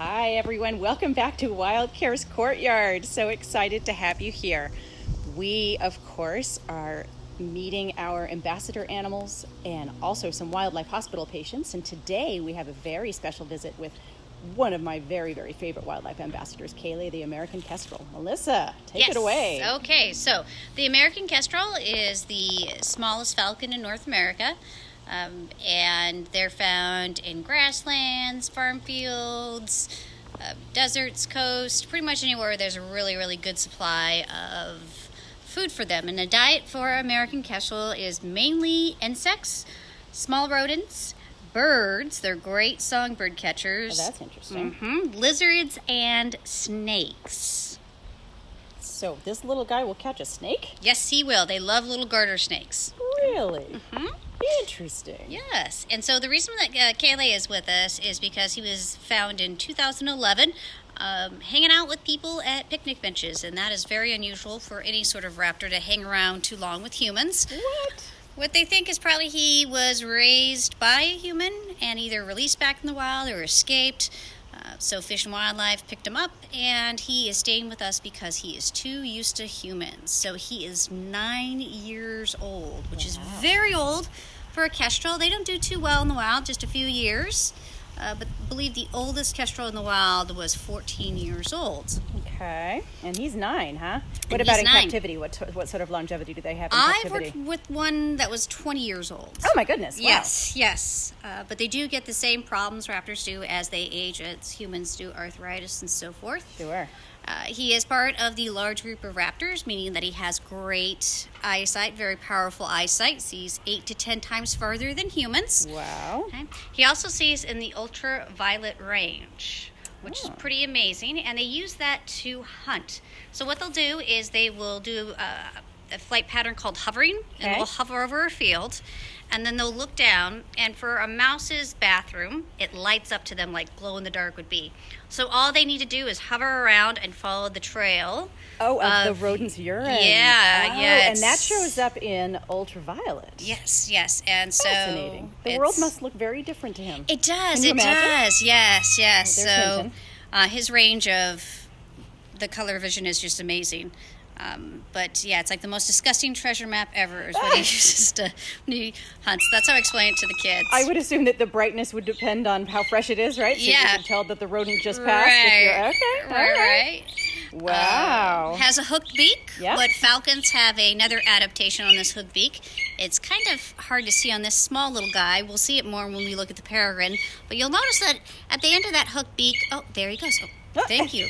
Hi everyone, welcome back to WildCare's Courtyard. So excited to have you here. We, of course, are meeting our ambassador animals and also some wildlife hospital patients. And today we have a very special visit with one of my very, very favorite wildlife ambassadors, Kele, the American Kestrel. Melissa, take it away. Okay, so the American Kestrel is the smallest falcon in North America. And they're found in grasslands, farm fields, deserts, coast, pretty much anywhere there's a really, really good supply of food for them. And the diet for American Kestrel is mainly insects, small rodents, birds. They're great songbird catchers. Oh, that's interesting. Lizards and snakes. So this little guy will catch a snake? Yes, he will. They love little garter snakes. Really? Interesting. Yes, and so the reason that Kele is with us is because he was found in 2011 hanging out with people at picnic benches, and that is very unusual for any sort of raptor to hang around too long with humans. What they think is probably he was raised by a human and either released back in the wild or escaped. So Fish and Wildlife picked him up, and he is staying with us because he is too used to humans. So he is 9 years old, which is very old for a kestrel. They don't do too well in the wild, just a few years. But I believe the oldest kestrel in the wild was 14 years old. Okay. And he's 9, huh? What about in captivity? What sort of longevity do they have in captivity? I've worked with one that was 20 years old. Oh, my goodness. Wow. Yes. But they do get the same problems raptors do as they age, as humans do, arthritis and so forth. Sure. He is part of the large group of raptors, meaning that he has great eyesight, very powerful eyesight, sees 8 to 10 times farther than humans. Wow. Okay. He also sees in the ultraviolet range, which is pretty amazing, and they use that to hunt. So what they'll do is they will do a flight pattern called hovering, and they'll hover over a field, and then they'll look down, and for a mouse's bathroom, it lights up to them like glow-in-the-dark would be. So all they need to do is hover around and follow the trail. Of the rodent's urine. Yeah. And that shows up in ultraviolet. Yes. And so fascinating. The world must look very different to him. It does. Can you imagine? Yes. There's So his range of the color vision is just amazing. But yeah, it's like the most disgusting treasure map ever is what he uses when he hunts. That's how I explain it to the kids. I would assume that the brightness would depend on how fresh it is, right? So you can tell that the rodent just passed. Right. Wow. Has a hooked beak. Yeah. But falcons have another adaptation on this hooked beak. It's kind of hard to see on this small little guy. We'll see it more when we look at the peregrine. But you'll notice that at the end of that hooked beak, there he goes. Thank you.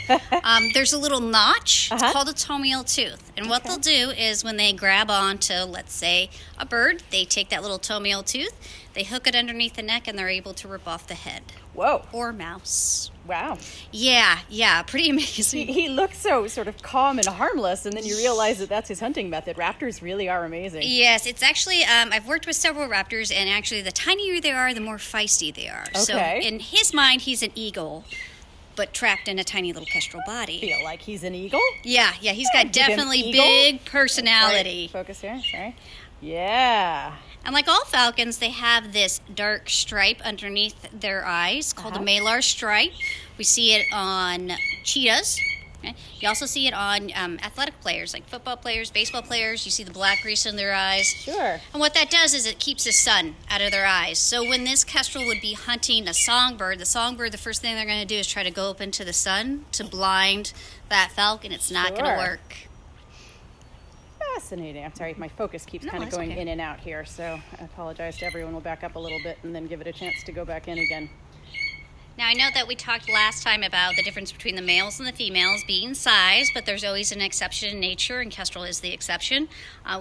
There's a little notch. It's called a toenail tooth. And what they'll do is when they grab onto, let's say, a bird, they take that little toenail tooth, they hook it underneath the neck, and they're able to rip off the head. Whoa. Or mouse. Wow. Yeah, pretty amazing. He looks so sort of calm and harmless, and then you realize that that's his hunting method. Raptors really are amazing. Yes, it's actually, I've worked with several raptors, and actually the tinier they are, the more feisty they are. Okay. So in his mind, he's an eagle, but trapped in a tiny little kestrel body. Feel like he's an eagle? Yeah, he's got definitely big personality. Sorry, focus here, sorry. Yeah. And like all falcons, they have this dark stripe underneath their eyes called a malar stripe. We see it on cheetahs. Okay? You also see it on athletic players, like football players, baseball players. You see the black grease in their eyes. Sure. And what that does is it keeps the sun out of their eyes. So when this kestrel would be hunting a songbird, the first thing they're going to do is try to go up into the sun to blind that falcon. It's not going to work. Fascinating. I'm sorry, my focus keeps kind of going in and out here, so I apologize to everyone. We'll back up a little bit and then give it a chance to go back in again. Now, I know that we talked last time about the difference between the males and the females being size, but there's always an exception in nature, and Kestrel is the exception.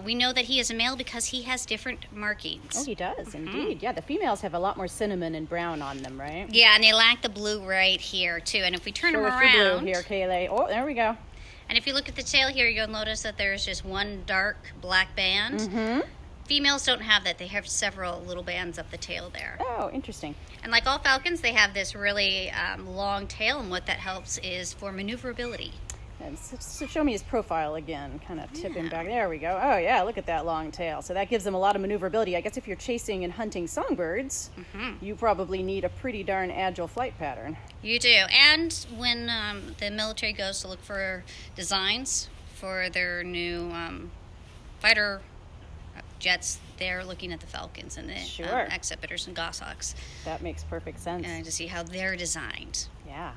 We know that he is a male because he has different markings. Oh, he does, indeed. Yeah, the females have a lot more cinnamon and brown on them, right? Yeah, and they lack the blue right here, too. And if we turn them around... Show us the blue here, Kele. Oh, there we go. And if you look at the tail here, you'll notice that there's just one dark black band. Females don't have that. They have several little bands up the tail there. Oh, interesting. And like all falcons, they have this really long tail, and what that helps is for maneuverability. And so show me his profile again. Kind of tip him back. There we go. Oh, yeah, look at that long tail. So that gives him a lot of maneuverability. I guess if you're chasing and hunting songbirds, you probably need a pretty darn agile flight pattern. You do. And when the military goes to look for designs for their new fighter jets, they're looking at the falcons and the exhibitors and goshawks. That makes perfect sense. To see how they're designed. Yeah.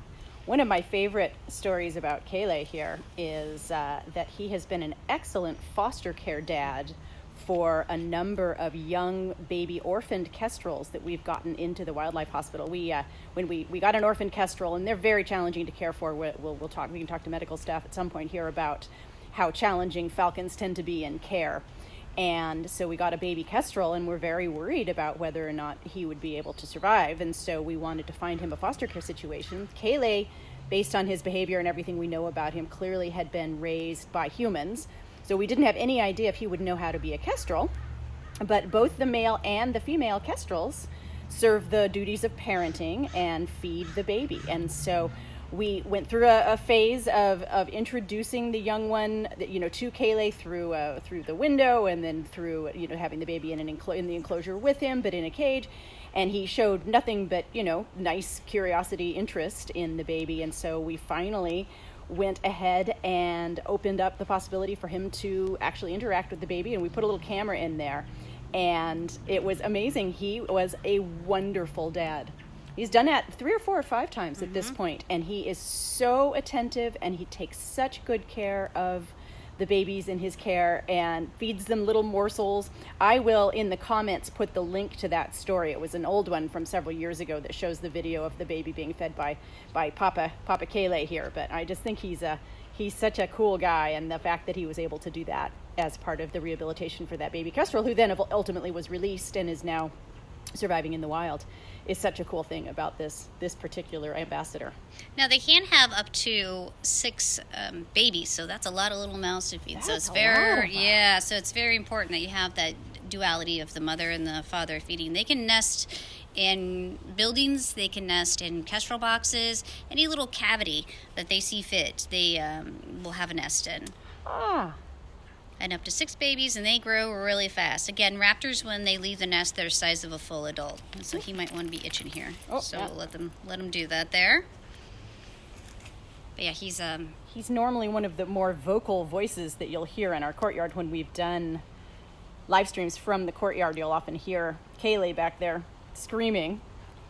One of my favorite stories about Kele here is that he has been an excellent foster care dad for a number of young baby orphaned kestrels that we've gotten into the wildlife hospital. When we got an orphaned kestrel, and they're very challenging to care for. We can talk to medical staff at some point here about how challenging falcons tend to be in care. And so we got a baby kestrel, and we're very worried about whether or not he would be able to survive. And so we wanted to find him a foster care situation. Kele, based on his behavior and everything we know about him, clearly had been raised by humans. So we didn't have any idea if he would know how to be a kestrel. But both the male and the female kestrels serve the duties of parenting and feed the baby. And so we went through a phase of introducing the young one, to Kele through the window, and then through having the baby in the enclosure with him, but in a cage. And he showed nothing but nice curiosity, interest in the baby. And so we finally went ahead and opened up the possibility for him to actually interact with the baby. And we put a little camera in there, and it was amazing. He was a wonderful dad. He's done that 3 or 4 or 5 times at this point, and he is so attentive, and he takes such good care of the babies in his care and feeds them little morsels. I will, in the comments, put the link to that story. It was an old one from several years ago that shows the video of the baby being fed by Papa Kele here. But I just think he's such a cool guy, and the fact that he was able to do that as part of the rehabilitation for that baby kestrel, who then ultimately was released and is now surviving in the wild, is such a cool thing about this particular ambassador. Now they can have up to 6 babies, so that's a lot of little mouths to feed. So it's so it's very important that you have that duality of the mother and the father feeding. They can nest in buildings, they can nest in kestrel boxes, any little cavity that they see fit, they will have a nest in. And up to 6 babies, and they grow really fast. Again, raptors, when they leave the nest, they're the size of a full adult. So he might want to be itching here. We'll let him do that there. But yeah, he's normally one of the more vocal voices that you'll hear in our courtyard. When we've done live streams from the courtyard, you'll often hear Kele back there screaming.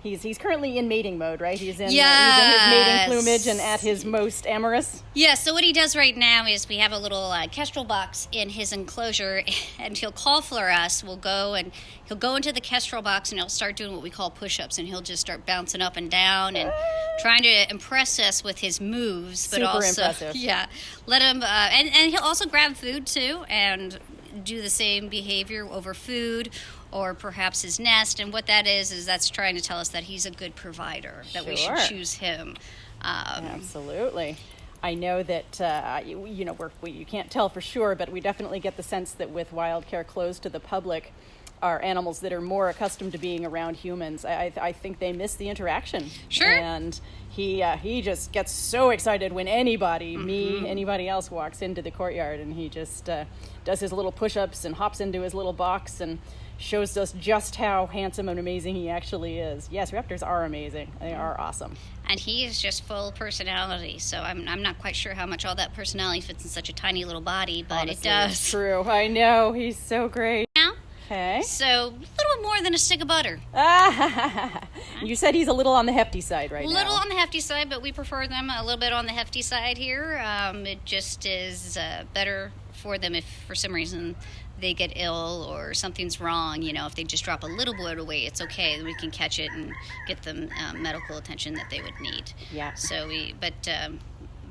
He's currently in mating mode, right? He's in his mating plumage and at his most amorous. Yeah, so what he does right now is we have a little kestrel box in his enclosure, and he'll call for us. He'll go into the kestrel box, and he'll start doing what we call push-ups, and he'll just start bouncing up and down and trying to impress us with his moves. But Super impressive. Yeah, let him, and he'll also grab food too, and do the same behavior over food, or perhaps his nest. And what that is that's trying to tell us that he's a good provider, that we should choose him. Absolutely. I know that, you can't tell for sure, but we definitely get the sense that with WildCare closed to the public, are animals that are more accustomed to being around humans. I think they miss the interaction. Sure. And he just gets so excited when anybody else walks into the courtyard, and he just does his little push-ups and hops into his little box and shows us just how handsome and amazing he actually is. Yes, raptors are amazing. They are awesome. And he is just full personality, so I'm not quite sure how much all that personality fits in such a tiny little body, but honestly, it does. It's true. I know. He's so great. Now, okay. So a little more than a stick of butter. You said he's a little on the hefty side right now. A little on the hefty side, but we prefer them a little bit on the hefty side here. It just is better for them if for some reason they get ill or something's wrong. If they just drop a little bit of weight, it's okay. We can catch it and get them medical attention that they would need. Yeah. So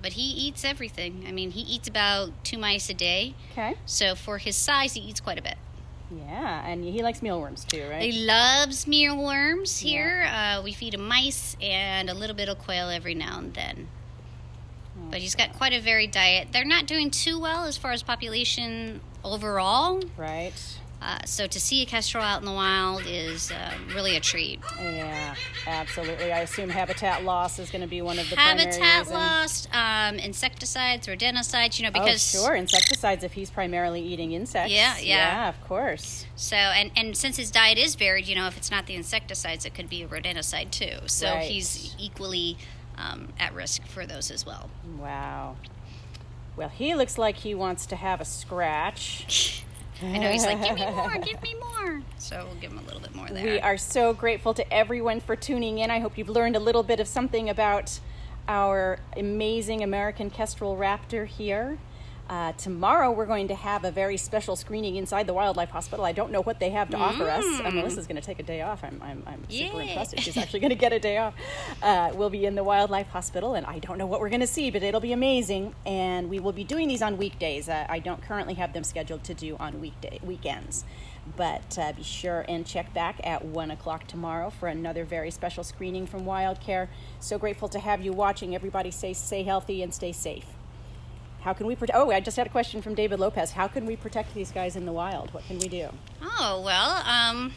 but he eats everything. I mean, he eats about 2 mice a day. Okay. So for his size, he eats quite a bit. Yeah, and he likes mealworms too, right? He loves mealworms here. Yeah. We feed him mice and a little bit of quail every now and then. But he's got quite a varied diet. They're not doing too well as far as population overall. Right. So to see a kestrel out in the wild is really a treat. Yeah, absolutely. I assume habitat loss is going to be one of the primary reasons. Habitat loss, insecticides, rodenticides, because... Oh, sure, insecticides if he's primarily eating insects. Yeah. Yeah, of course. So, and since his diet is varied, if it's not the insecticides, it could be a rodenticide too. So right. He's equally at risk for those as well. Wow. Well, he looks like he wants to have a scratch. I know, he's like, give me more. So we'll give him a little bit more there. We are so grateful to everyone for tuning in. I hope you've learned a little bit of something about our amazing American kestrel raptor here. Tomorrow we're going to have a very special screening inside the Wildlife Hospital. I don't know what they have to offer us. Melissa's going to take a day off. I'm super impressed if she's actually going to get a day off. We'll be in the Wildlife Hospital, and I don't know what we're going to see, but it'll be amazing. And we will be doing these on weekdays. I don't currently have them scheduled to do on weekends. But be sure and check back at 1 o'clock tomorrow for another very special screening from WildCare. So grateful to have you watching. Everybody stay healthy and stay safe. How can we protect? Oh, I just had a question from David Lopez. How can we protect these guys in the wild? What can we do? Oh, well,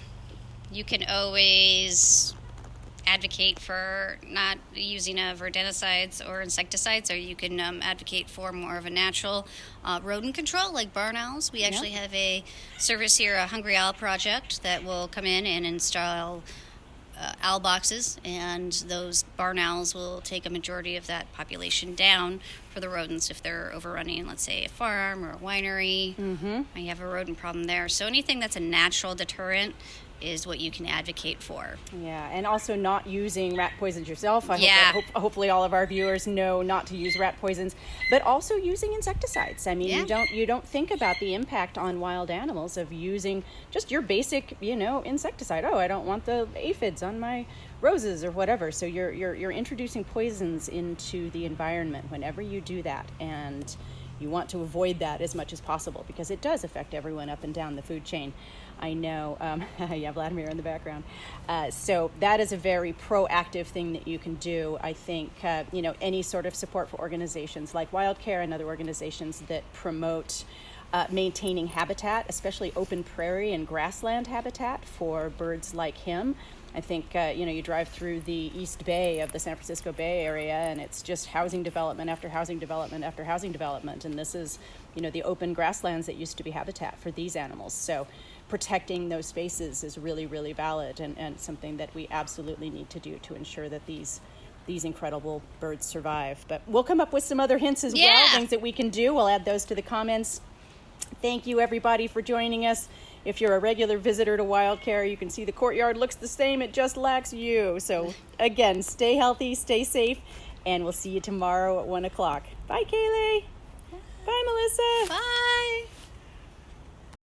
you can always advocate for not using rodenticides or insecticides, or you can advocate for more of a natural rodent control like barn owls. We actually have a service here, a Hungry Owl Project, that will come in and install owl boxes, and those barn owls will take a majority of that population down for the rodents if they're overrunning, let's say, a farm or a winery. And you have a rodent problem there. So anything that's a natural deterrent is what you can advocate for. Yeah, and also not using rat poisons yourself. Hopefully all of our viewers know not to use rat poisons, but also using insecticides. I mean, you don't think about the impact on wild animals of using just your basic, insecticide. Oh, I don't want the aphids on my roses or whatever. So you're introducing poisons into the environment whenever you do that, and you want to avoid that as much as possible because it does affect everyone up and down the food chain. I know, Vladimir in the background. So that is a very proactive thing that you can do. I think, any sort of support for organizations like WildCare and other organizations that promote maintaining habitat, especially open prairie and grassland habitat for birds like him. I think, you drive through the East Bay of the San Francisco Bay Area, and it's just housing development after housing development after housing development. And this is, the open grasslands that used to be habitat for these animals. So protecting those spaces is really, really valid and something that we absolutely need to do to ensure that these incredible birds survive. But we'll come up with some other hints as well, things that we can do. We'll add those to the comments. Thank you, everybody, for joining us. If you're a regular visitor to WildCare, you can see the courtyard looks the same. It just lacks you. So, again, stay healthy, stay safe, and we'll see you tomorrow at 1 o'clock. Bye, Kele. Bye, Melissa. Bye.